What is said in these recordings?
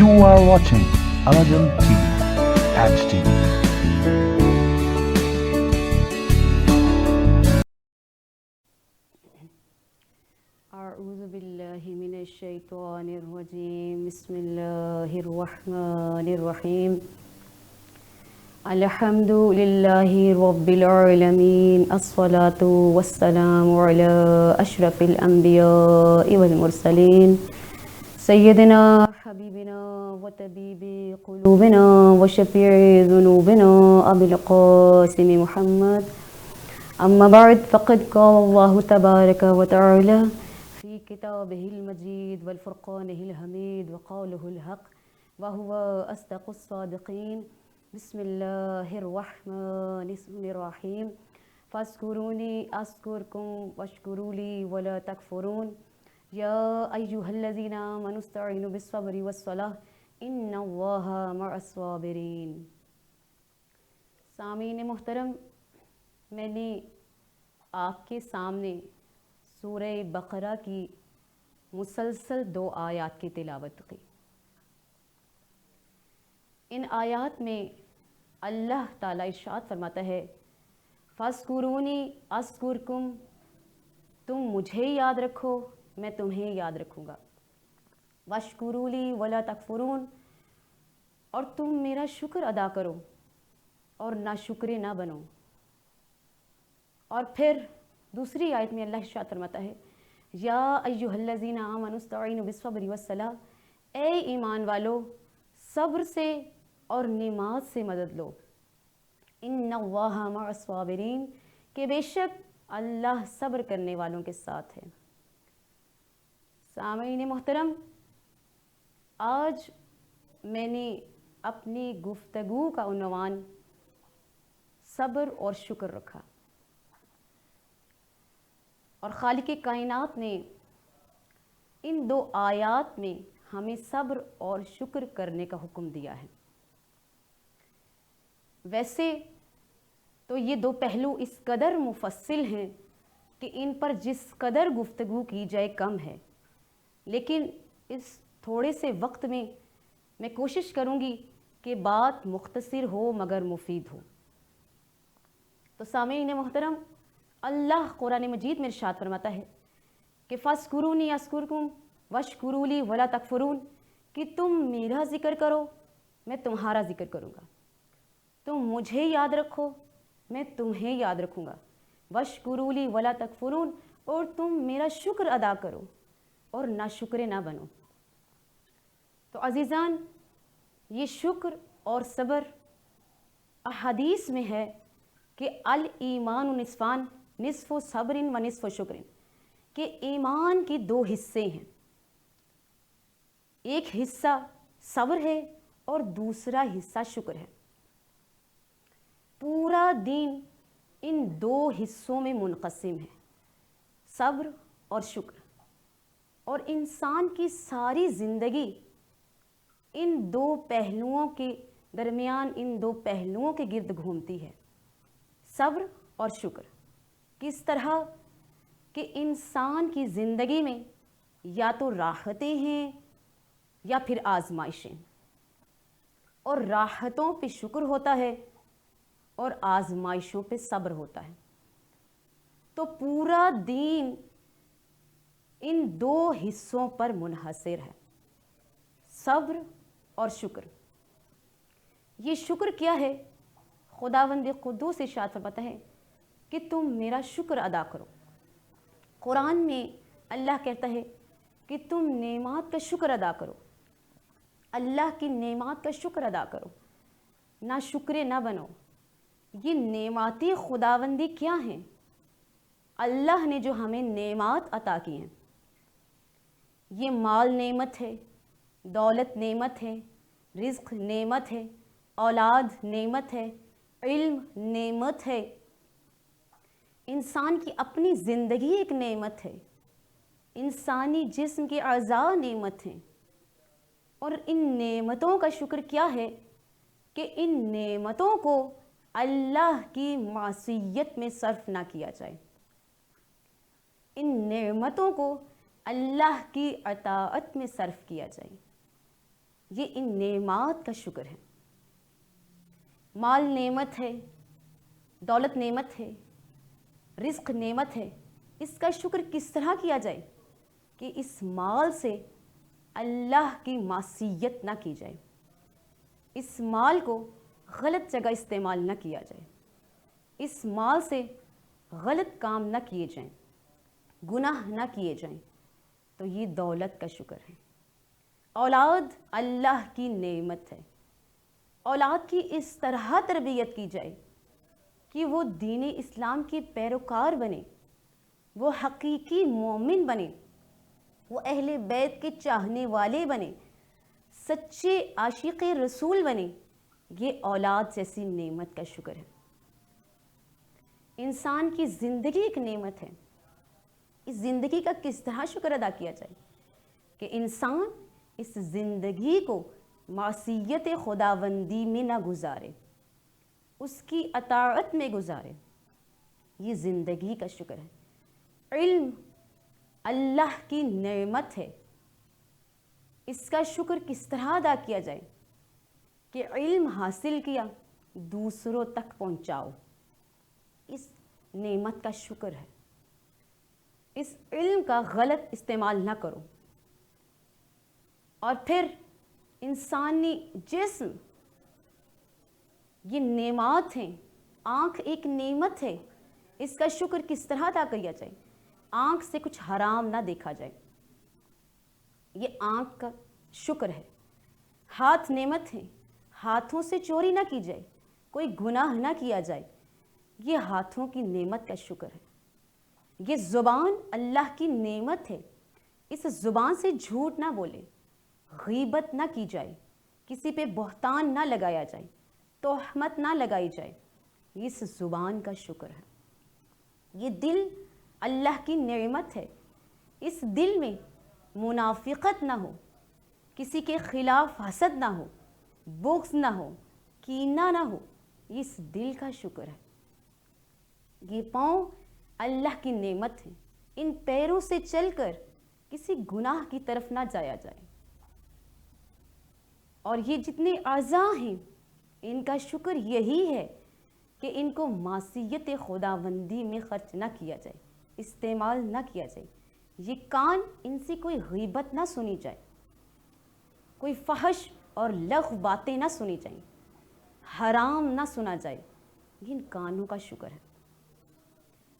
You are watching Aladdin TV HD. أعوذ بالله من الشيطان الرجيم بسم الله الرحمن الرحيم الحمد لله رب العالمين الصلاة والسلام على أشرف الأنبياء والمرسلين سيدنا حبيبنا وطبيب قلوبنا وشفيع ذنوبنا أبي القاسم محمد أما بعد فقد قال الله تبارك وتعالى في كتابه المجيد والفرقانه الحميد وقوله الحق وهو أصدق الصادقين بسم الله الرحمن الرحيم فاذكروني أذكركم واشكروا لي ولا تكفرون يا أيها الذين آمنوا استعينوا بالصبر والصلاة إن الله مع الصابرين. سامعین محترم، میں نے آپ کے سامنے سورہ بقرہ کی مسلسل 2 آیات کی تلاوت کی. ان آیات میں اللہ تعالیٰ ارشاد فرماتا ہے فَاذْكُرُونِي أَذْكُرْكُمْ، تم مجھے یاد رکھو میں تمہیں یاد رکھوں گا. وَاشْكُرُوا لِي وَلَا تَكْفُرُونَ، اور تم میرا شکر ادا کرو اور ناشکرے نہ بنو. اور پھر دوسری آیت میں اللہ ارشاد فرماتا ہے یا ایھا الذین آمنوا استعینوا بالصبر والصلاۃ، اے ایمان والو صبر سے اور نماز سے مدد لو. ان اللہ مع الصابرین، کہ بے شک اللہ صبر کرنے والوں کے ساتھ ہے. سامعین محترم، آج میں نے اپنی گفتگو کا عنوان صبر اور شکر رکھا، اور خالق کائنات نے ان 2 آیات میں ہمیں صبر اور شکر کرنے کا حکم دیا ہے. ویسے تو یہ 2 پہلو اس قدر مفصل ہیں کہ ان پر جس قدر گفتگو کی جائے کم ہے، لیکن اس تھوڑے سے وقت میں کوشش کروں گی کہ بات مختصر ہو مگر مفید ہو. تو سامعین محترم، اللہ قرآن مجید میں ارشاد فرماتا ہے کہ فَاذْكُرُونِي أَذْكُرْكُمْ وَاشْكُرُوا لِي وَلَا تَكْفُرُونَ، کہ تم میرا ذکر کرو میں تمہارا ذکر کروں گا. تم مجھے یاد رکھو میں تمہیں یاد رکھوں گا. وَاشْكُرُوا لِي وَلَا تَكْفُرُونَ، اور تم میرا شکر ادا کرو اور ناشکرے نہ بنو. تو عزیزان، یہ شکر اور صبر احادیث میں ہے کہ الایمان نصفان، نصف صبر و نصف شکر، کہ ایمان کے 2 حصے ہیں. ایک حصہ صبر ہے اور دوسرا حصہ شکر ہے. پورا دین ان 2 حصوں میں منقسم ہے، صبر اور شکر. اور انسان کی ساری زندگی ان 2 پہلوؤں کے درمیان، ان 2 پہلوؤں کے گرد گھومتی ہے، صبر اور شکر. کس طرح کہ انسان کی زندگی میں یا تو راحتیں ہیں یا پھر آزمائشیں، اور راحتوں پہ شکر ہوتا ہے اور آزمائشوں پہ صبر ہوتا ہے. تو پورا دین ان 2 حصوں پر منحصر ہے، صبر اور شکر. یہ شکر کیا ہے؟ خداوند قدوس ارشاد فرماتا ہے کہ تم میرا شکر ادا کرو. قرآن میں اللہ کہتا ہے کہ تم نعمات کا شکر ادا کرو، اللہ کی نعمات کا شکر ادا کرو، نہ شکرے نہ بنو. یہ نعمات خداوندی کیا ہیں؟ اللہ نے جو ہمیں نعمات عطا کی ہیں، یہ مال نعمت ہے، دولت نعمت ہے، رزق نعمت ہے، اولاد نعمت ہے، علم نعمت ہے. انسان کی اپنی زندگی ایک نعمت ہے، انسانی جسم کے اعضاء نعمت ہیں. اور ان نعمتوں کا شکر کیا ہے کہ ان نعمتوں کو اللہ کی معصیت میں صرف نہ کیا جائے، ان نعمتوں کو اللہ کی اطاعت میں صرف کیا جائے. یہ ان نعمات کا شکر ہے۔ مال نعمت ہے، دولت نعمت ہے، رزق نعمت ہے، اس کا شکر کس طرح کیا جائے کہ اس مال سے اللہ کی معصیت نہ کی جائے، اس مال کو غلط جگہ استعمال نہ کیا جائے، اس مال سے غلط کام نہ کیے جائیں، گناہ نہ کیے جائیں، تو یہ دولت کا شکر ہے۔ اولاد اللہ کی نعمت ہے، اولاد کی اس طرح تربیت کی جائے کہ وہ دین اسلام کے پیروکار بنے، وہ حقیقی مومن بنے، وہ اہل بیت کے چاہنے والے بنے، سچے عاشق رسول بنے۔ یہ اولاد جیسی نعمت کا شکر ہے۔ انسان کی زندگی ایک نعمت ہے، اس زندگی کا کس طرح شکر ادا کیا جائے کہ انسان اس زندگی کو معصیت خداوندی میں نہ گزارے، اس کی اطاعت میں گزارے۔ یہ زندگی کا شکر ہے۔ علم اللہ کی نعمت ہے، اس کا شکر کس طرح ادا کیا جائے کہ علم حاصل کیا دوسروں تک پہنچاؤ، اس نعمت کا شکر ہے۔ اس علم کا غلط استعمال نہ کرو، اور پھر انسانی جسم یہ نعمات ہیں۔ آنکھ ایک نعمت ہے، اس کا شکر کس طرح ادا کیا جائے؟ آنکھ سے کچھ حرام نہ دیکھا جائے، یہ آنکھ کا شکر ہے۔ ہاتھ نعمت ہیں، ہاتھوں سے چوری نہ کی جائے، کوئی گناہ نہ کیا جائے، یہ ہاتھوں کی نعمت کا شکر ہے۔ یہ زبان اللہ کی نعمت ہے، اس زبان سے جھوٹ نہ بولے، غیبت نہ کی جائے، کسی پہ بہتان نہ لگایا جائے، تہمت نہ لگائی جائے، یہ اس زبان کا شکر ہے۔ یہ دل اللہ کی نعمت ہے، اس دل میں منافقت نہ ہو، کسی کے خلاف حسد نہ ہو، بغض نہ ہو، کینہ نہ ہو، یہ اس دل کا شکر ہے۔ یہ پاؤں اللہ کی نعمت ہے، ان پیروں سے چل کر کسی گناہ کی طرف نہ جایا جائے۔ اور یہ جتنے اعضاء ہیں ان کا شکر یہی ہے کہ ان کو معصیت خداوندی میں خرچ نہ کیا جائے، استعمال نہ کیا جائے۔ یہ کان، ان سے کوئی غیبت نہ سنی جائے، کوئی فحش اور لغو باتیں نہ سنی جائیں، حرام نہ سنا جائے، یہ ان کانوں کا شکر ہے۔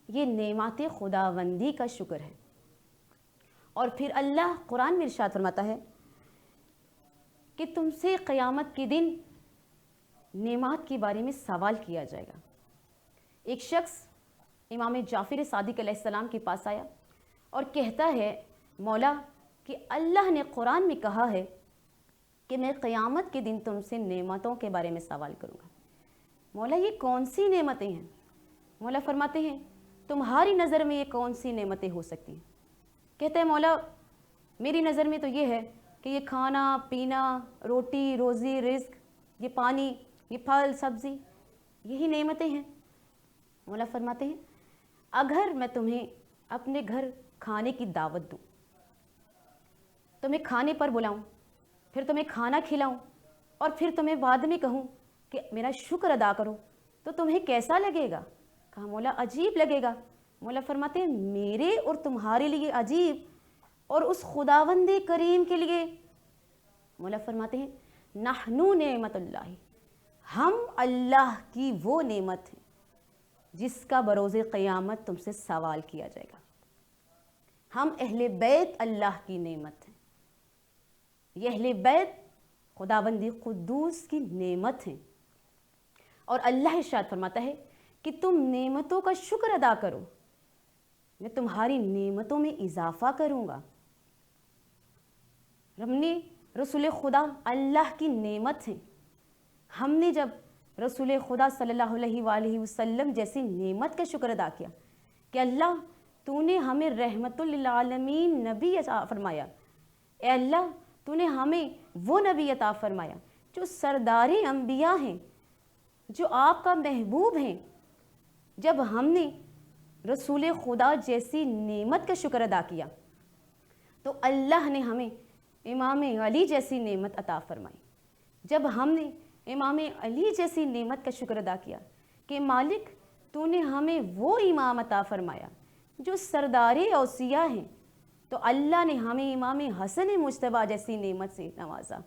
یہ نعمات خداوندی کا شکر ہے۔ اور پھر اللہ قرآن میں ارشاد فرماتا ہے کہ تم سے قیامت کے دن نعمات کے بارے میں سوال کیا جائے گا۔ ایک شخص امام جعفر صادق علیہ السلام کے پاس آیا اور کہتا ہے، مولا کہ اللہ نے قرآن میں کہا ہے کہ میں قیامت کے دن تم سے نعمتوں کے بارے میں سوال کروں گا۔ مولا یہ کون سی نعمتیں ہیں؟ مولا فرماتے ہیں تمہاری نظر میں یہ کون سی نعمتیں ہو سکتی ہیں؟ کہتے ہیں مولا میری نظر میں تو یہ ہے کہ یہ کھانا پینا، روٹی روزی، رزق، یہ پانی، یہ پھل سبزی، یہی نعمتیں ہیں۔ مولا فرماتے ہیں اگر میں تمہیں اپنے گھر کھانے کی دعوت دوں، تمہیں کھانے پر بلاؤں، پھر تمہیں کھانا کھلاؤں، اور پھر تمہیں بعد میں کہوں کہ میرا شکر ادا کرو، تو تمہیں کیسا لگے گا؟ کہا مولا عجیب لگے گا۔ مولا فرماتے ہیں میرے اور تمہارے لیے عجیب، اور اس خداوند کریم کے لیے؟ مولا فرماتے ہیں نحنو نعمت اللہ، ہم اللہ کی وہ نعمت ہے جس کا بروز قیامت تم سے سوال کیا جائے گا۔ ہم اہل بیت اللہ کی نعمت ہیں، یہ اہل بیت خداوند قدوس کی نعمت ہیں۔ اور اللہ ارشاد فرماتا ہے کہ تم نعمتوں کا شکر ادا کرو، میں تمہاری نعمتوں میں اضافہ کروں گا۔ ہم نے رسول خدا اللہ کی نعمت ہیں، ہم نے جب رسول خدا صلی اللہ علیہ وآلہ وسلم جیسی نعمت کا شکر ادا کیا کہ اللہ تو نے ہمیں رحمت للعالمین نبی عطا فرمایا، اے اللہ تو نے ہمیں وہ نبی عطا فرمایا جو سردار انبیاء ہیں، جو آپ کا محبوب ہیں۔ جب ہم نے رسول خدا جیسی نعمت کا شکر ادا کیا تو اللہ نے ہمیں امام علی جیسی نعمت عطا فرمائی، جب ہم نے امام علی جیسی نعمت کا شکر ادا کیا کہ مالک تو نے ہمیں وہ امام عطا فرمایا جو سردار اوصیاء ہیں، تو اللہ نے ہمیں امام حسن مجتبیٰ جیسی نعمت سے نوازا۔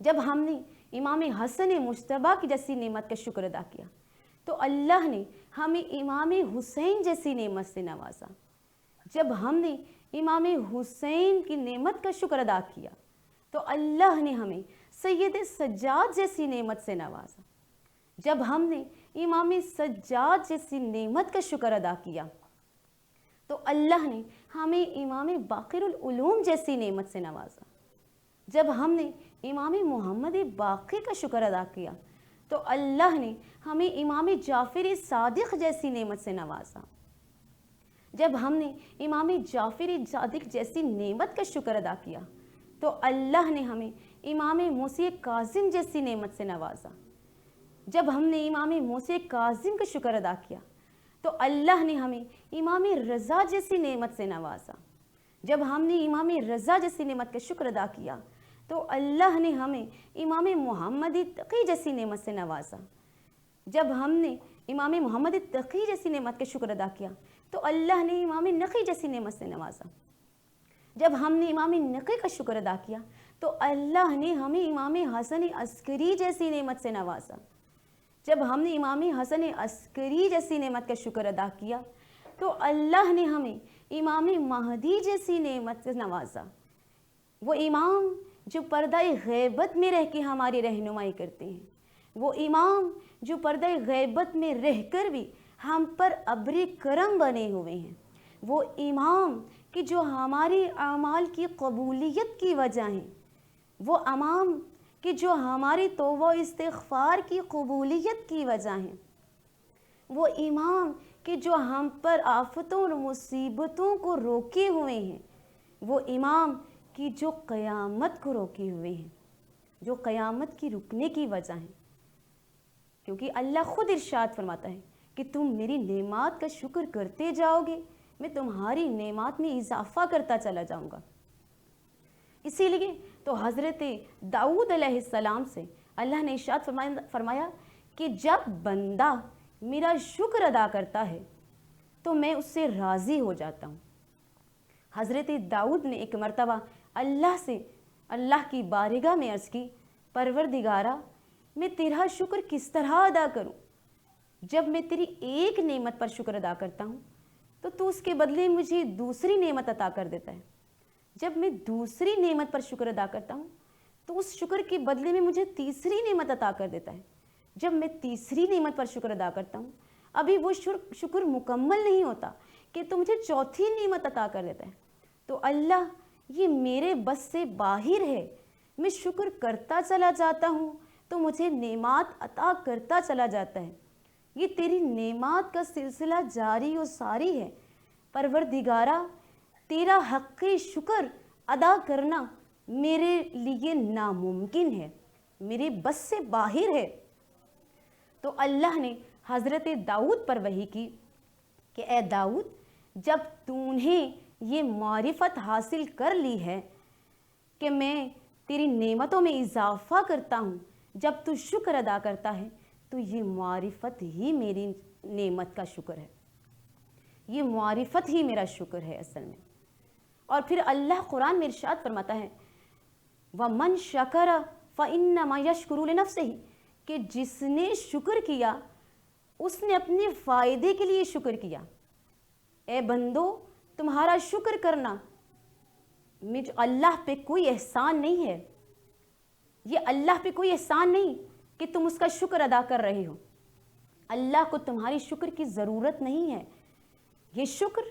جب ہم نے امام حسن مجتبیٰ کی جیسی نعمت کا شکر ادا کیا تو اللہ نے ہمیں امام حسین جیسی نعمت سے نوازا۔ جب ہم نے امام حسین کی نعمت کا شکر ادا کیا تو اللہ نے ہمیں سید سجاد جیسی نعمت سے نوازا۔ جب ہم نے امام سجاد جیسی نعمت کا شکر ادا کیا تو اللہ نے ہمیں امام باقر العلوم جیسی نعمت سے نوازا۔ جب ہم نے امام محمد باقر کا شکر ادا کیا تو اللہ نے ہمیں امام جعفر صادق جیسی نعمت سے نوازا۔ جب ہم نے امام جعفر صادق جیسی نعمت کا شکر ادا کیا تو اللہ نے ہمیں امام موسی کاظم جیسی نعمت سے نوازا۔ جب ہم نے امام موسی کاظم کا شکر ادا کیا تو اللہ نے ہمیں امام رضا جیسی نعمت سے نوازا۔ جب ہم نے امام رضا جیسی نعمت کا شکر ادا کیا تو اللہ نے ہمیں امام محمد تقی جیسی نعمت سے نوازا۔ جب ہم نے امام محمد تقی جیسی نعمت کا شکر ادا کیا تو اللہ نے امام نقی جیسی نعمت سے نوازا۔ جب ہم نے امام نقی کا شکر ادا کیا تو اللہ نے ہمیں امام حسن عسکری جیسی نعمت سے نوازا۔ جب ہم نے امام حسن عسکری جیسی نعمت کا شکر ادا کیا تو اللہ نے ہمیں امام مہدی جیسی نعمت سے نوازا۔ وہ امام جو پردہ غیبت میں رہ کے ہماری رہنمائی کرتے ہیں، وہ امام جو پردہ غیبت میں رہ کر بھی ہم پر ابر کرم بنے ہوئے ہیں، وہ امام کہ جو ہماری اعمال کی قبولیت کی وجہ ہیں، وہ امام کہ جو ہماری توبہ استغفار کی قبولیت کی وجہ ہیں، وہ امام کہ جو ہم پر آفتوں اور مصیبتوں کو روکے ہوئے ہیں، وہ امام کہ جو قیامت کو روکے ہوئے ہیں، جو قیامت کی رکنے کی وجہ ہیں، کیونکہ اللہ خود ارشاد فرماتا ہے کہ تم میری نعمات کا شکر کرتے جاؤ گے، میں تمہاری نعمات میں اضافہ کرتا چلا جاؤں گا۔ اسی لیے تو حضرت داؤد علیہ السلام سے اللہ نے ارشاد فرمایا کہ جب بندہ میرا شکر ادا کرتا ہے تو میں اس سے راضی ہو جاتا ہوں۔ حضرت داؤد نے ایک مرتبہ اللہ کی بارگاہ میں عرض کی، پروردگارا میں تیرا شکر کس طرح ادا کروں؟ جب میں تیری ایک نعمت پر شکر ادا کرتا ہوں تو اس کے بدلے مجھے دوسری نعمت عطا کر دیتا ہے۔ جب میں دوسری نعمت پر شکر ادا کرتا ہوں تو اس شکر کے بدلے میں مجھے تیسری نعمت عطا کر دیتا ہے۔ جب میں تیسری نعمت پر شکر ادا کرتا ہوں ابھی وہ شکر مکمل نہیں ہوتا کہ تو مجھے چوتھی نعمت عطا کر دیتا ہے۔ تو اللہ یہ میرے بس سے باہر ہے، میں شکر کرتا چلا جاتا ہوں تو مجھے نعمات عطا کرتا چلا جاتا ہے۔ یہ تیری نعمات کا سلسلہ جاری و ساری ہے۔ پروردگارا تیرا حق شکر ادا کرنا میرے لیے ناممکن ہے، میرے بس سے باہر ہے۔ تو اللہ نے حضرت داؤد پر وحی کی کہ اے داؤد، جب تو نے یہ معرفت حاصل کر لی ہے کہ میں تیری نعمتوں میں اضافہ کرتا ہوں، جب تو شکر ادا کرتا ہے تو یہ معرفت ہی میری نعمت کا شکر ہے، یہ معرفت ہی میرا شکر ہے اصل میں۔ اور پھر اللہ قرآن میں ارشاد فرماتا ہے وَمَنْ شَكَرَ فَإِنَّمَا يَشْكُرُ لِنَفْسِهِ کہ جس نے شکر کیا اس نے اپنے فائدے کے لیے شکر کیا۔ اے بندو، تمہارا شکر کرنا اللہ پہ کوئی احسان نہیں ہے، یہ اللہ پہ کوئی احسان نہیں کہ تم اس کا شکر ادا کر رہے ہو۔ اللہ کو تمہاری شکر کی ضرورت نہیں ہے، یہ شکر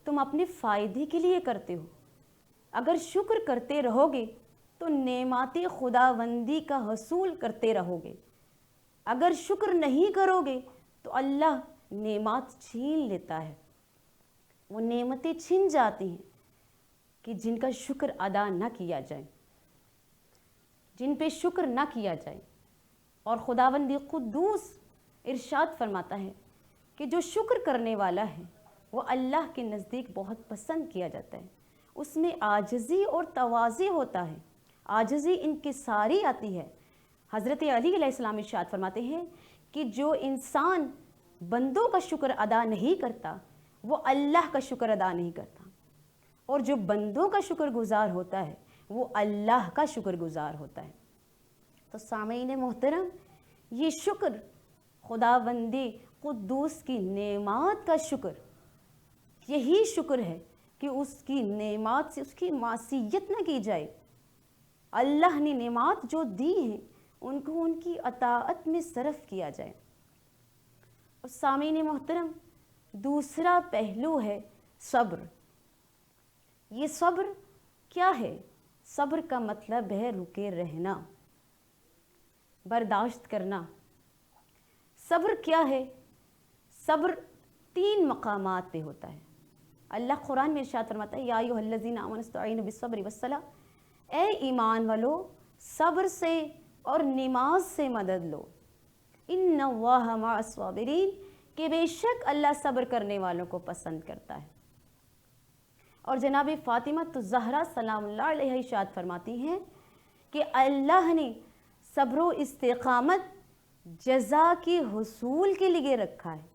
تم اپنے فائدے کے لیے کرتے ہو۔ اگر شکر کرتے رہو گے تو نعمات خداوندی کا حصول کرتے رہو گے، اگر شکر نہیں کرو گے تو اللہ نعمات چھین لیتا ہے، وہ نعمتیں چھن جاتی ہیں کہ جن کا شکر ادا نہ کیا جائے، جن پہ شکر نہ کیا جائے۔ اور خداوند قدوس ارشاد فرماتا ہے کہ جو شکر کرنے والا ہے وہ اللہ کے نزدیک بہت پسند کیا جاتا ہے، اس میں عاجزی اور تواضع ہوتا ہے، عاجزی انکساری آتی ہے۔ حضرت علی علیہ السلام ارشاد فرماتے ہیں کہ جو انسان بندوں کا شکر ادا نہیں کرتا وہ اللہ کا شکر ادا نہیں کرتا، اور جو بندوں کا شکر گزار ہوتا ہے وہ اللہ کا شکر گزار ہوتا ہے۔ تو سامعین محترم، یہ شکر خداوندی قدوس کی نعمات کا شکر، یہی شکر ہے کہ اس کی نعمات سے اس کی معصیت نہ کی جائے۔ اللہ نے نعمات جو دی ہیں ان کو ان کی اطاعت میں صرف کیا جائے۔ اور سامعین محترم، دوسرا پہلو ہے صبر۔ یہ صبر کیا ہے؟ صبر کا مطلب ہے رکے رہنا، برداشت کرنا۔ صبر کیا ہے؟ صبر 3 مقامات پہ ہوتا ہے۔ اللہ قرآن میں ارشاد فرماتا ہے یا ایھا الذین آمنوا استعینوا بالصبر والصلاۃ، اے ایمان والو صبر سے اور نماز سے مدد لو۔ ان اللہ مع الصابرین، کہ بے شک اللہ صبر کرنے والوں کو پسند کرتا ہے۔ اور جناب فاطمہ الزہرا سلام اللہ علیہ ارشاد فرماتی ہیں کہ اللہ نے صبر و استقامت جزا کے حصول کے لیے رکھا ہے،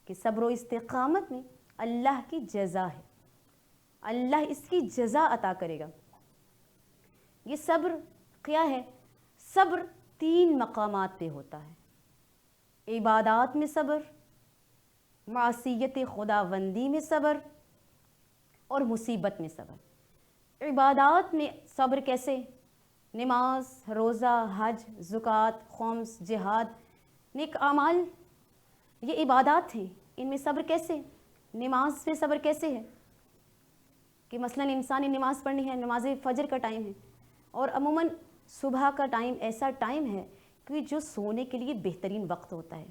کہ صبر و استقامت میں اللہ کی جزا ہے، اللہ اس کی جزا عطا کرے گا۔ یہ صبر کیا ہے؟ صبر 3 مقامات پہ ہوتا ہے۔ عبادات میں صبر، معصیت خداوندی میں صبر، اور مصیبت میں صبر۔ عبادات میں صبر کیسے؟ نماز، روزہ، حج، زکوٰۃ، خمس، جہاد، نیک اعمال، یہ عبادات ہیں، ان میں صبر کیسے؟ نماز میں صبر کیسے ہے کہ مثلاً انسان نے نماز پڑھنی ہے، نماز فجر کا ٹائم ہے، اور عموماً صبح کا ٹائم ایسا ٹائم ہے کہ جو سونے کے لیے بہترین وقت ہوتا ہے۔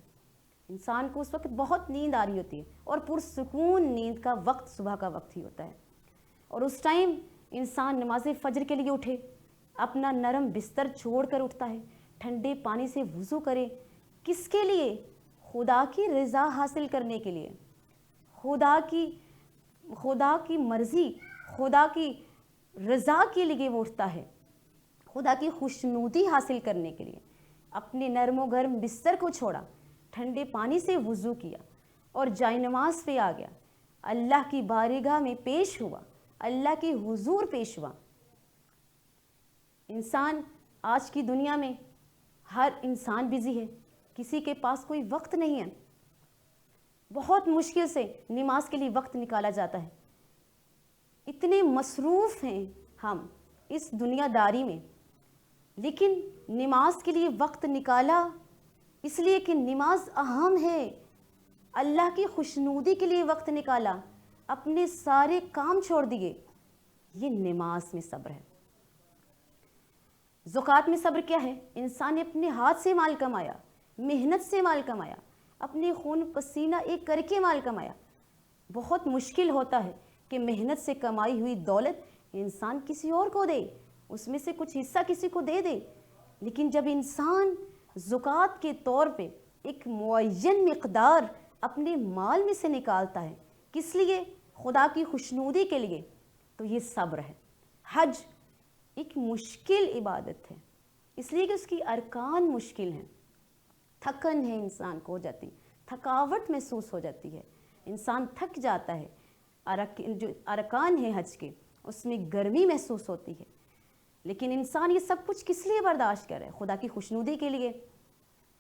انسان کو اس وقت بہت نیند آ رہی ہوتی ہے، اور پرسکون نیند کا وقت صبح کا وقت ہی ہوتا ہے، اور اس ٹائم انسان نماز فجر کے لیے اٹھے، اپنا نرم بستر چھوڑ کر اٹھتا ہے، ٹھنڈے پانی سے وضو کرے۔ کس کے لیے؟ خدا کی رضا حاصل کرنے کے لیے، خدا کی مرضی، خدا کی رضا کے لیے وہ اٹھتا ہے، خدا کی خوشنودی حاصل کرنے کے لیے اپنے نرم و گرم بستر کو چھوڑا، ٹھنڈے پانی سے وضو کیا اور جائے نماز پہ آ گیا، اللہ کی بارگاہ میں پیش ہوا، اللہ کے حضور پیش ہوا۔ انسان آج کی دنیا میں ہر انسان بزی ہے، کسی کے پاس کوئی وقت نہیں ہے، بہت مشکل سے نماز کے لیے وقت نکالا جاتا ہے۔ اتنے مصروف ہیں ہم اس دنیا داری میں، لیکن نماز کے لیے وقت نکالا اس لیے کہ نماز اہم ہے، اللہ کی خوشنودی کے لیے وقت نکالا، اپنے سارے کام چھوڑ دیے، یہ نماز میں صبر ہے۔ زکوٰۃ میں صبر کیا ہے؟ انسان نے اپنے ہاتھ سے مال کمایا، محنت سے مال کمایا، اپنے خون پسینہ ایک کر کے مال کمایا۔ بہت مشکل ہوتا ہے کہ محنت سے کمائی ہوئی دولت انسان کسی اور کو دے، اس میں سے کچھ حصہ کسی کو دے دے، لیکن جب انسان زکوٰۃ کے طور پہ ایک معین مقدار اپنے مال میں سے نکالتا ہے، کس لیے؟ خدا کی خوشنودی کے لیے، تو یہ صبر ہے۔ حج ایک مشکل عبادت ہے، اس لیے کہ اس کی ارکان مشکل ہیں، تھکن ہے، انسان کو ہو جاتی، تھکاوٹ محسوس ہو جاتی ہے، انسان تھک جاتا ہے۔ جو ارکان ہیں حج کے، اس میں گرمی محسوس ہوتی ہے، لیکن انسان یہ سب کچھ کس لیے برداشت کر رہا ہے؟ خدا کی خوشنودی کے لیے،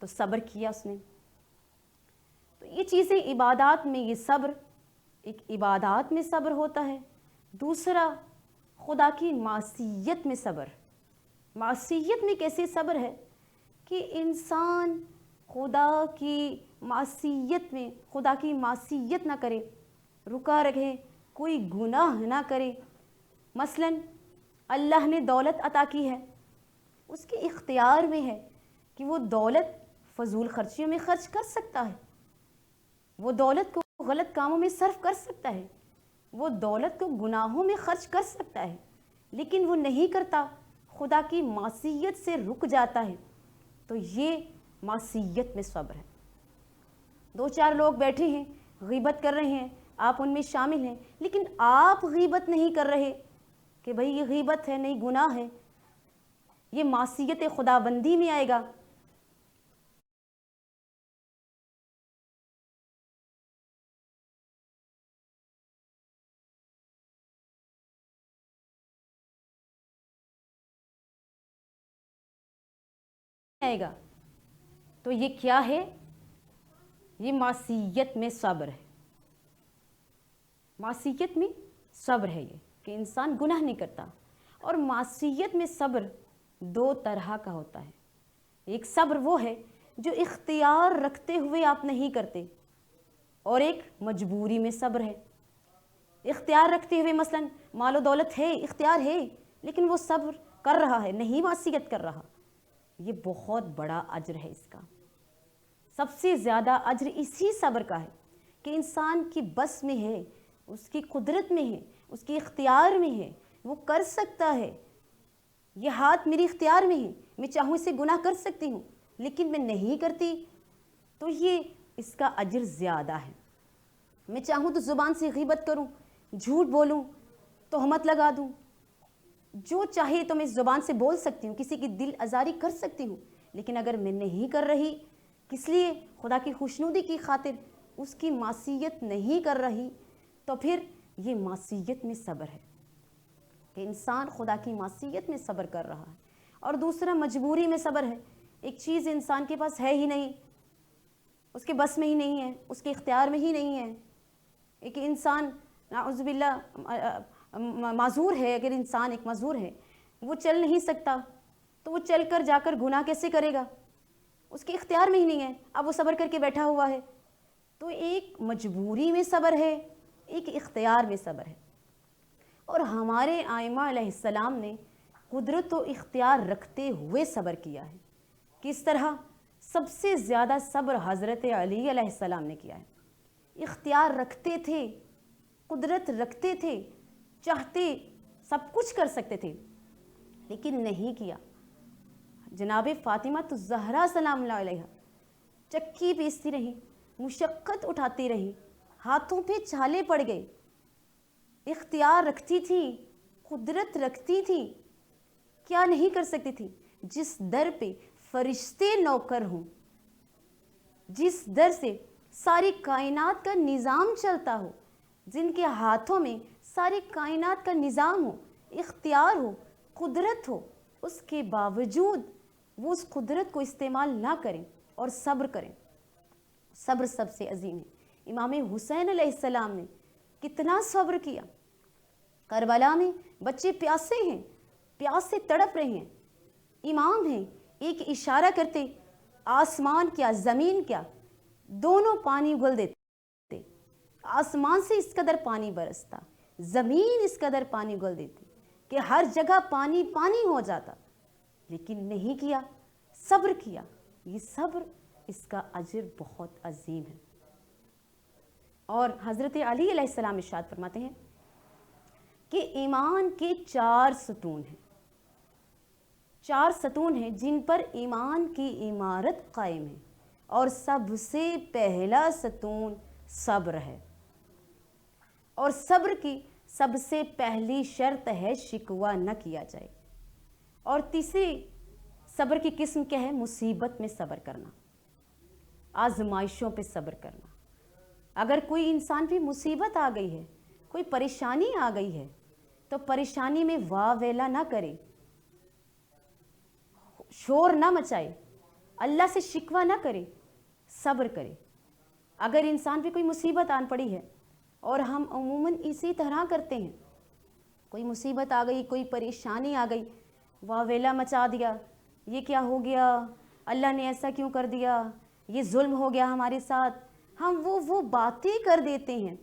تو صبر کیا اس نے۔ تو یہ چیزیں عبادات میں، یہ صبر ایک عبادات میں صبر ہوتا ہے۔ دوسرا خدا کی معصیت میں صبر۔ معصیت میں کیسے صبر ہے کہ انسان خدا کی معصیت میں، خدا کی معصیت نہ کرے، رکا رہے، کوئی گناہ نہ کرے۔ مثلاً اللہ نے دولت عطا کی ہے، اس کے اختیار میں ہے کہ وہ دولت فضول خرچیوں میں خرچ کر سکتا ہے، وہ دولت کو غلط کاموں میں صرف کر سکتا ہے، وہ دولت کو گناہوں میں خرچ کر سکتا ہے، لیکن وہ نہیں کرتا، خدا کی معصیت سے رک جاتا ہے، تو یہ معصیت میں صبر ہے۔ 2-4 لوگ بیٹھے ہیں، غیبت کر رہے ہیں، آپ ان میں شامل ہیں، لیکن آپ غیبت نہیں کر رہے کہ بھئی یہ غیبت ہے، نہیں گناہ ہے، یہ معصیت خداوندی میں آئے گا۔ تو یہ کیا ہے؟ یہ معصیت میں صبر ہے۔ معصیت میں صبر ہے یہ کہ انسان گناہ نہیں کرتا۔ اور معصیت میں صبر دو طرح کا ہوتا ہے۔ ایک صبر وہ ہے جو اختیار رکھتے ہوئے آپ نہیں کرتے، اور ایک مجبوری میں صبر ہے۔ اختیار رکھتے ہوئے مثلا مال و دولت ہے، اختیار ہے، لیکن وہ صبر کر رہا ہے، نہیں معصیت کر رہا، یہ بہت بڑا اجر ہے اس کا۔ سب سے زیادہ اجر اسی صبر کا ہے کہ انسان کی بس میں ہے، اس کی قدرت میں ہے، اس کی اختیار میں ہے، وہ کر سکتا ہے۔ یہ ہاتھ میری اختیار میں ہے، میں چاہوں اسے گناہ کر سکتی ہوں، لیکن میں نہیں کرتی، تو یہ اس کا اجر زیادہ ہے۔ میں چاہوں تو زبان سے غیبت کروں، جھوٹ بولوں، تہمت لگا دوں، جو چاہے تو میں زبان سے بول سکتی ہوں، کسی کی دل آزاری کر سکتی ہوں، لیکن اگر میں نہیں کر رہی، کس لیے؟ خدا کی خوشنودی کی خاطر اس کی معصیت نہیں کر رہی، تو پھر یہ معصیت میں صبر ہے کہ انسان خدا کی معصیت میں صبر کر رہا ہے۔ اور دوسرا مجبوری میں صبر ہے۔ ایک چیز انسان کے پاس ہے ہی نہیں، اس کے بس میں ہی نہیں ہے، اس کے اختیار میں ہی نہیں ہے۔ ایک انسان نعوذ باللہ معذور ہے، اگر انسان ایک معذور ہے، وہ چل نہیں سکتا، تو وہ چل کر جا کر گناہ کیسے کرے گا؟ اس کے اختیار میں ہی نہیں ہے، اب وہ صبر کر کے بیٹھا ہوا ہے۔ تو ایک مجبوری میں صبر ہے، ایک اختیار میں صبر ہے۔ اور ہمارے ائمہ علیہ السلام نے قدرت و اختیار رکھتے ہوئے صبر کیا ہے۔ کس طرح؟ سب سے زیادہ صبر حضرت علی علیہ السلام نے کیا ہے۔ اختیار رکھتے تھے، قدرت رکھتے تھے، چاہتے سب کچھ کر سکتے تھے، لیکن نہیں کیا۔ جناب فاطمہ الزہرا سلام اللہ علیہا چکی پیستی رہی، مشقت اٹھاتی رہی، ہاتھوں پہ چھالے پڑ گئے، اختیار رکھتی تھی، قدرت رکھتی تھی، کیا نہیں کر سکتی تھی؟ جس در پہ فرشتے نوکر ہوں، جس در سے ساری کائنات کا نظام چلتا ہو، جن کے ہاتھوں میں ساری کائنات کا نظام ہو، اختیار ہو، قدرت ہو، اس کے باوجود وہ اس قدرت کو استعمال نہ کریں اور صبر کریں۔ صبر سب سے عظیم ہے۔ امام حسین علیہ السلام نے کتنا صبر کیا۔ کربلا میں بچے پیاسے ہیں، پیاس سے تڑپ رہے ہیں، امام ہیں، ایک اشارہ کرتے، آسمان کیا زمین کیا دونوں پانی اگل دیتے۔ آسمان سے اس قدر پانی برستا، زمین اس قدر پانی اگل دیتی کہ ہر جگہ پانی پانی ہو جاتا، لیکن نہیں کیا، صبر کیا۔ یہ صبر، اس کا اجر بہت عظیم ہے۔ اور حضرت علی علیہ السلام ارشاد فرماتے ہیں کہ ایمان کے 4 ستون ہیں، 4 ستون ہیں جن پر ایمان کی عمارت قائم ہے، اور سب سے پہلا ستون صبر ہے۔ اور صبر کی سب سے پہلی شرط ہے شکوہ نہ کیا جائے۔ اور تیسری صبر کی قسم کیا ہے؟ مصیبت میں صبر کرنا، آزمائشوں پہ صبر کرنا۔ اگر کوئی انسان پہ مصیبت آ گئی ہے، کوئی پریشانی آ گئی ہے، تو پریشانی میں واہ ویلا نہ کرے، شور نہ مچائے، اللہ سے شکوہ نہ کرے، صبر کرے۔ اگر انسان پہ کوئی مصیبت آن پڑی ہے، اور ہم عموماً اسی طرح کرتے ہیں، کوئی مصیبت آ گئی، کوئی پریشانی آ گئی، واہ ویلا مچا دیا، یہ کیا ہو گیا، اللہ نے ایسا کیوں کر دیا، یہ ظلم ہو گیا ہمارے ساتھ۔ ہم وہ باتیں کر دیتے ہیں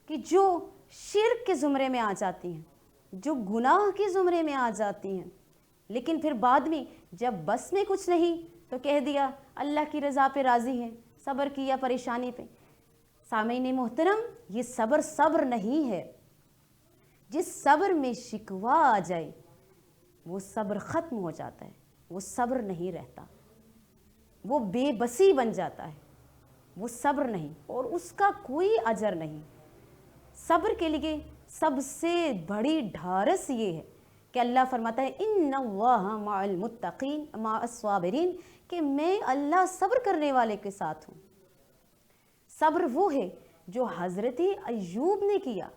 کہ جو شرک کے زمرے میں آ جاتی ہیں، جو گناہ کے زمرے میں آ جاتی ہیں، لیکن پھر بعد میں جب بس میں کچھ نہیں تو کہہ دیا اللہ کی رضا پہ راضی ہیں، صبر کیا پریشانی پہ۔ سامعین محترم، یہ صبر صبر نہیں ہے۔ جس صبر میں شکوہ آ جائے وہ صبر ختم ہو جاتا ہے، وہ صبر نہیں رہتا، وہ بے بسی بن جاتا ہے۔ وہ صبر نہیں اور اس کا کوئی اجر نہیں۔ صبر کے لیے سب سے بڑی ڈھارس یہ ہے کہ اللہ فرماتا ہے ان اللہ مع المتقین مع الصابرین، کہ میں اللہ صبر کرنے والے کے ساتھ ہوں۔ صبر وہ ہے جو حضرت ایوب نے کیا،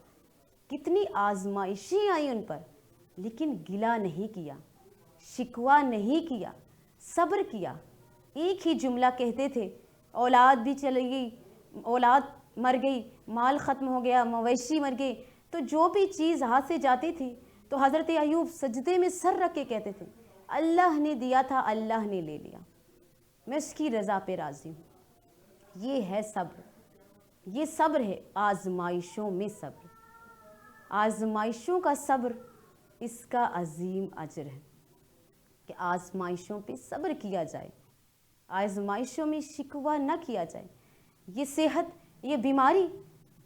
کتنی آزمائشیں آئیں ان پر، لیکن گلہ نہیں کیا، شکوہ نہیں کیا، صبر کیا۔ ایک ہی جملہ کہتے تھے، اولاد بھی چلی گئی، اولاد مر گئی، مال ختم ہو گیا، مویشی مر گئے، تو جو بھی چیز ہاتھ سے جاتی تھی تو حضرت ایوب سجدے میں سر رکھ کے کہتے تھے اللہ نے دیا تھا، اللہ نے لے لیا، میں اس کی رضا پہ راضی ہوں۔ یہ ہے صبر، یہ صبر ہے آزمائشوں میں صبر۔ آزمائشوں کا صبر اس کا عظیم اجر ہے کہ آزمائشوں پہ صبر کیا جائے، آزمائشوں میں شکوہ نہ کیا جائے۔ یہ صحت، یہ بیماری،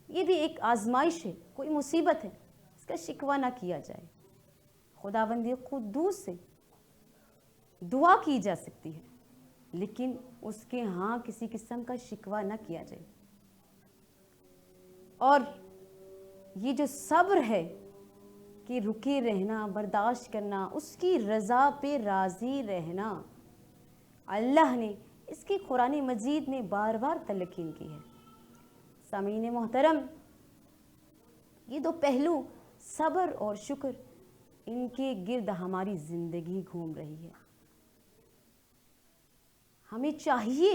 یہ بھی ایک آزمائش ہے، کوئی مصیبت ہے، اس کا شکوہ نہ کیا جائے۔ خداوند قدوس سے دعا کی جا سکتی ہے، لیکن اس کے ہاں کسی قسم کا شکوہ نہ کیا جائے۔ اور یہ جو صبر ہے کہ رکے رہنا، برداشت کرنا، اس کی رضا پہ راضی رہنا، اللہ نے اس کی قرآن مجید میں بار بار تلقین کی ہے۔ سامعین محترم، یہ دو پہلو صبر اور شکر، ان کے گرد ہماری زندگی گھوم رہی ہے۔ ہمیں چاہیے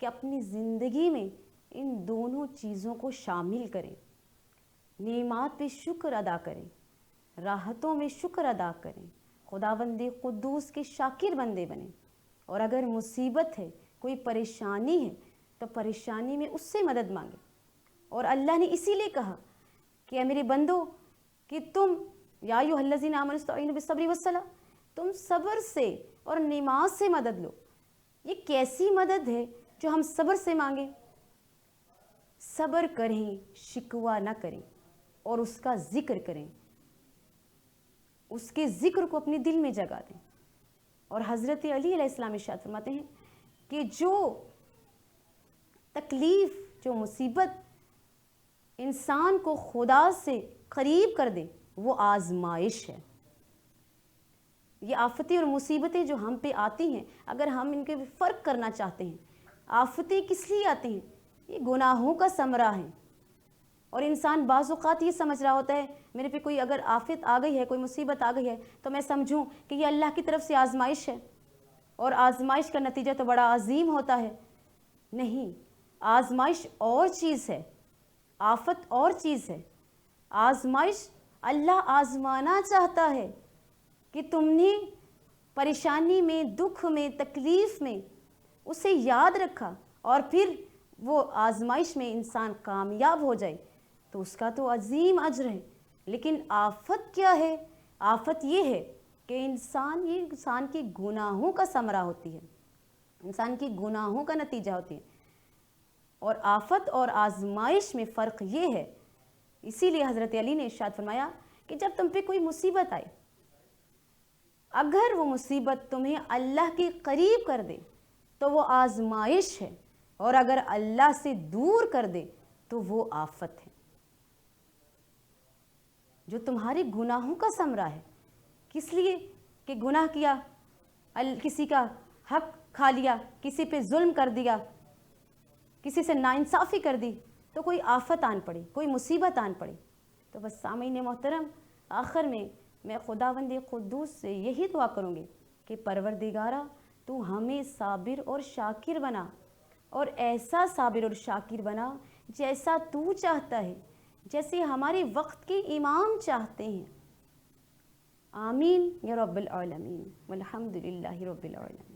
کہ اپنی زندگی میں ان دونوں چیزوں کو شامل کریں، نعمات پہ شکر ادا کریں، راحتوں میں شکر ادا کریں، خداوند قدوس کے شاکر بندے بنیں، اور اگر مصیبت ہے، کوئی پریشانی ہے، تو پریشانی میں اس سے مدد مانگیں۔ اور اللہ نے اسی لیے کہا کہ اے میرے بندو کہ تم یا ایھا الذین آمنوا استعینوا بالصبر والصلاۃ، تم صبر سے اور نماز سے مدد لو۔ یہ کیسی مدد ہے جو ہم صبر سے مانگیں؟ صبر کریں، شکوہ نہ کریں، اور اس کا ذکر کریں، اس کے ذکر کو اپنے دل میں جگا دیں۔ اور حضرت علی علیہ السلام ارشاد فرماتے ہیں کہ جو تکلیف، جو مصیبت انسان کو خدا سے قریب کر دے، وہ آزمائش ہے۔ یہ آفتیں اور مصیبتیں جو ہم پہ آتی ہیں، اگر ہم ان کے فرق کرنا چاہتے ہیں، آفتیں کس لیے آتی ہیں؟ یہ گناہوں کا ثمرہ ہے۔ اور انسان بعض اوقات یہ سمجھ رہا ہوتا ہے میرے پہ کوئی اگر آفت آ گئی ہے، کوئی مصیبت آ گئی ہے، تو میں سمجھوں کہ یہ اللہ کی طرف سے آزمائش ہے، اور آزمائش کا نتیجہ تو بڑا عظیم ہوتا ہے۔ نہیں، آزمائش اور چیز ہے، آفت اور چیز ہے۔ آزمائش اللہ آزمانا چاہتا ہے کہ تم نے پریشانی میں، دکھ میں، تکلیف میں اسے یاد رکھا، اور پھر وہ آزمائش میں انسان کامیاب ہو جائے تو اس کا تو عظیم اجر ہے۔ لیکن آفت کیا ہے؟ آفت یہ ہے کہ یہ انسان کے گناہوں کا ثمرہ ہوتی ہے، انسان کے گناہوں کا نتیجہ ہوتی ہے۔ اور آفت اور آزمائش میں فرق یہ ہے، اسی لیے حضرت علی نے ارشاد فرمایا کہ جب تم پہ کوئی مصیبت آئے، اگر وہ مصیبت تمہیں اللہ کے قریب کر دے تو وہ آزمائش ہے، اور اگر اللہ سے دور کر دے تو وہ آفت ہے۔ جو تمہارے گناہوں کا ثمرہ ہے، کس لیے کہ گناہ کیا، کسی کا حق کھا لیا، کسی پہ ظلم کر دیا، کسی سے ناانصافی کر دی، تو کوئی آفت آن پڑی، کوئی مصیبت آن پڑی۔ تو بس سامعین محترم، آخر میں خداوند قدوس سے یہی دعا کروں گی کہ پروردگارا تو ہمیں صابر اور شاکر بنا، اور ایسا صابر اور شاکر بنا جیسا تو چاہتا ہے، جیسے ہمارے وقت کے امام چاہتے ہیں۔ آمین یا رب العالمین، والحمد للہ رب العالمین۔